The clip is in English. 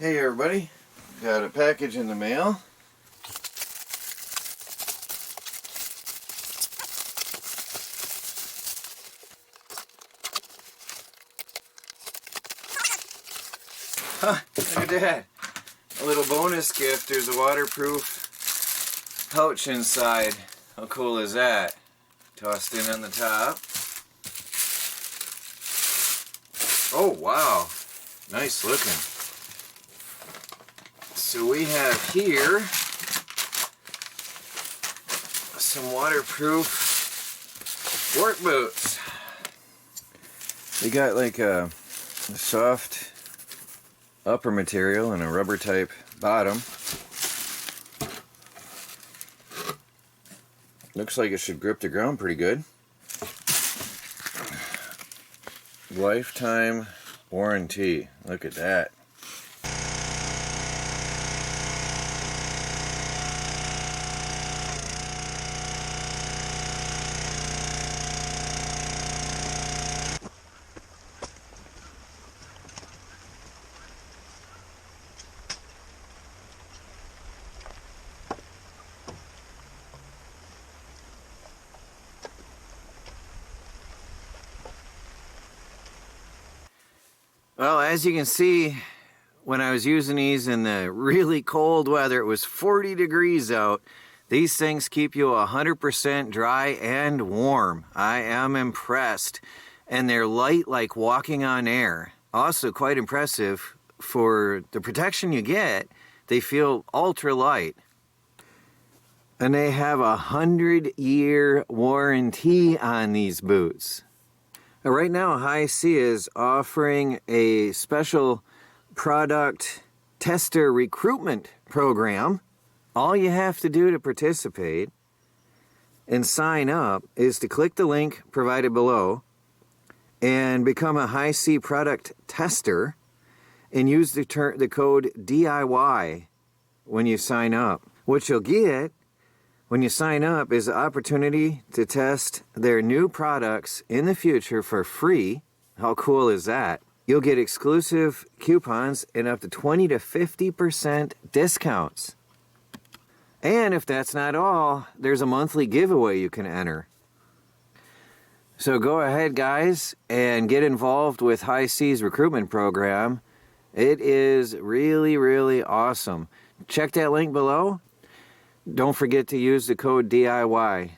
Hey everybody, got a package in the mail. Huh, look at that. A little bonus gift. There's a waterproof pouch inside. How cool is that? Tossed in on the top. Oh wow, nice looking. So we have here some waterproof work boots. They got like a soft upper material and a rubber type bottom. Looks like it should grip the ground pretty good. Lifetime warranty. Look at that. Well, as you can see, when I was using these in the really cold weather, it was 40 degrees out. These things keep you 100% dry and warm. I am impressed. And they're light like walking on air. Also quite impressive for the protection you get. They feel ultra light. And they have a 100-year warranty on these boots. Right now, HISEA is offering a special product tester recruitment program. All you have to do to participate and sign up is to click the link provided below and become a HISEA product tester and use the code DIY when you sign up. What you'll get when you sign up is the opportunity to test their new products in the future for free. How cool is that? You'll get exclusive coupons and up to 20 to 50% discounts. And if that's not all, there's a monthly giveaway you can enter. So go ahead, guys, and get involved with HISEA's recruitment program. It is really, really awesome. Check that link below. Don't forget to use the code DIY.